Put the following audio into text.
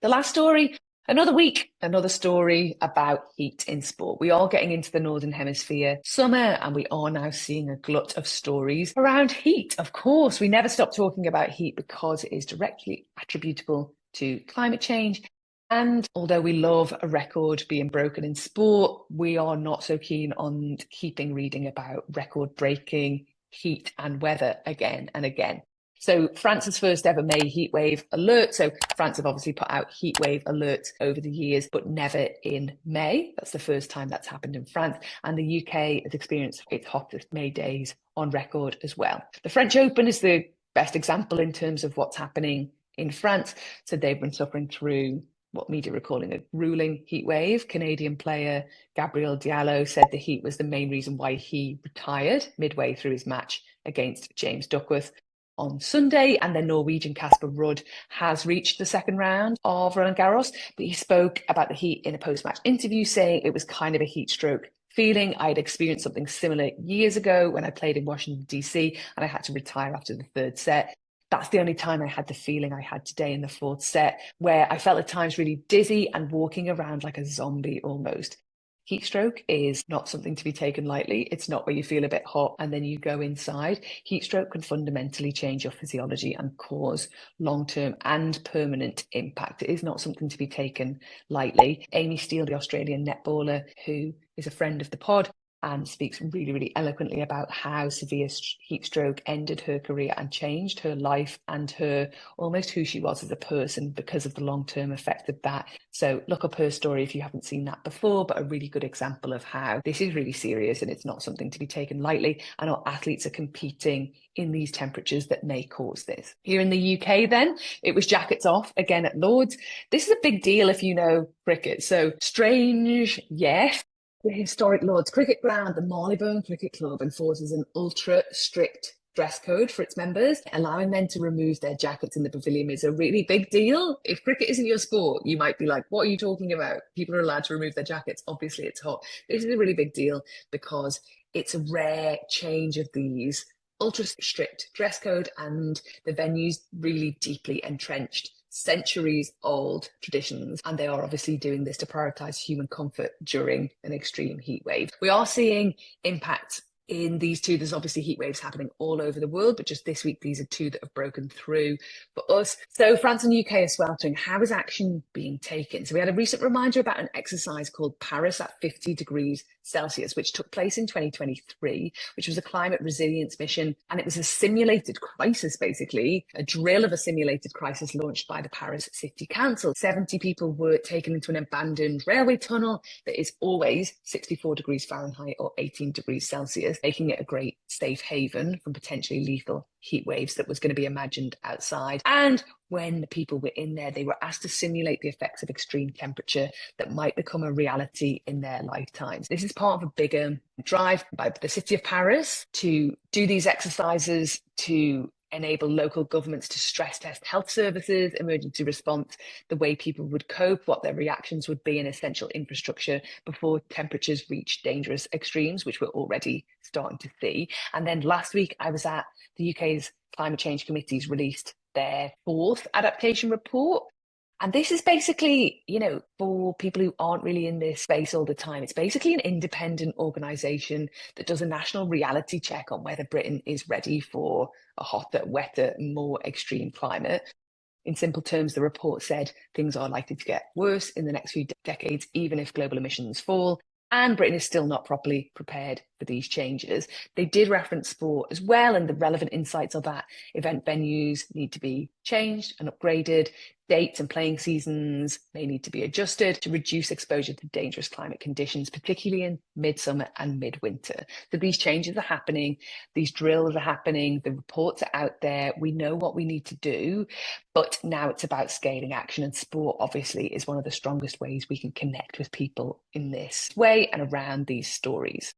The last story, another week, another story about heat in sport. We are getting into the Northern Hemisphere summer, and we are now seeing a glut of stories around heat. Of course, we never stop talking about heat because it is directly attributable to climate change. And although we love a record being broken in sport, we are not so keen on keeping reading about record breaking heat and weather again and again. So France's first ever May heatwave alert. So France have obviously put out heatwave alerts over the years, but never in May. That's the first time that's happened in France. And the UK has experienced its hottest May days on record as well. The French Open is the best example in terms of what's happening in France. So they've been suffering through what media are calling a grueling heat wave. Canadian player Gabriel Diallo said the heat was the main reason why he retired midway through his match against James Duckworth on Sunday. And then Norwegian Casper Ruud has reached the second round of Roland Garros, but he spoke about the heat in a post-match interview, saying it was kind of a heat stroke feeling. I'd experienced something similar years ago when I played in Washington, DC, and I had to retire after the third set. That's the only time I had the feeling I had today in the fourth set, where I felt at times really dizzy and walking around like a zombie almost. Heat stroke is not something to be taken lightly. It's not where you feel a bit hot and then you go inside. Heat stroke can fundamentally change your physiology and cause long-term and permanent impact. It is not something to be taken lightly. Amy Steele, the Australian netballer, who is a friend of the pod, and speaks really, really eloquently about how severe heat stroke ended her career and changed her life and her almost who she was as a person because of the long-term effect of that. So look up her story if you haven't seen that before, but a really good example of how this is really serious and it's not something to be taken lightly. And our athletes are competing in these temperatures that may cause this. Here in the UK then, it was jackets off again at Lord's. This is a big deal if you know cricket. So strange, yes. The historic Lord's Cricket Ground, the Marylebone Cricket Club, enforces an ultra-strict dress code for its members. Allowing men to remove their jackets in the pavilion is a really big deal. If cricket isn't your sport, you might be like, what are you talking about? People are allowed to remove their jackets. Obviously, it's hot. This is a really big deal because it's a rare change of these ultra strict dress code, and the venue's really deeply entrenched centuries old traditions, and they are obviously doing this to prioritize human comfort during an extreme heat wave. We are seeing impact in these two. There's obviously heat waves happening all over the world, but just this week, these are two that have broken through for us. So France and UK are sweltering. How is action being taken? So we had a recent reminder about an exercise called Paris at 50 degrees Celsius, which took place in 2023, which was a climate resilience mission. And it was a simulated crisis, basically, a drill of a simulated crisis launched by the Paris City Council. 70 people were taken into an abandoned railway tunnel that is always 64 degrees Fahrenheit or 18 degrees Celsius, making it a great safe haven from potentially lethal heat waves that was going to be imagined outside. And when the people were in there, they were asked to simulate the effects of extreme temperature that might become a reality in their lifetimes. This is part of a bigger drive by the city of Paris to do these exercises to enable local governments to stress test health services, emergency response, the way people would cope, what their reactions would be in essential infrastructure before temperatures reach dangerous extremes, which we're already starting to see. And then last week, I was at the UK's Climate Change Committee's released their fourth adaptation report. And this is basically, for people who aren't really in this space all the time, it's basically an independent organisation that does a national reality check on whether Britain is ready for a hotter, wetter, more extreme climate. In simple terms, the report said things are likely to get worse in the next few decades, even if global emissions fall. And Britain is still not properly prepared for these changes. They did reference sport as well, and the relevant insights are that event venues need to be changed and upgraded. Dates and playing seasons may need to be adjusted to reduce exposure to dangerous climate conditions, particularly in midsummer and midwinter. So these changes are happening, these drills are happening, the reports are out there. We know what we need to do, but now it's about scaling action, and sport obviously is one of the strongest ways we can connect with people in this way and around these stories.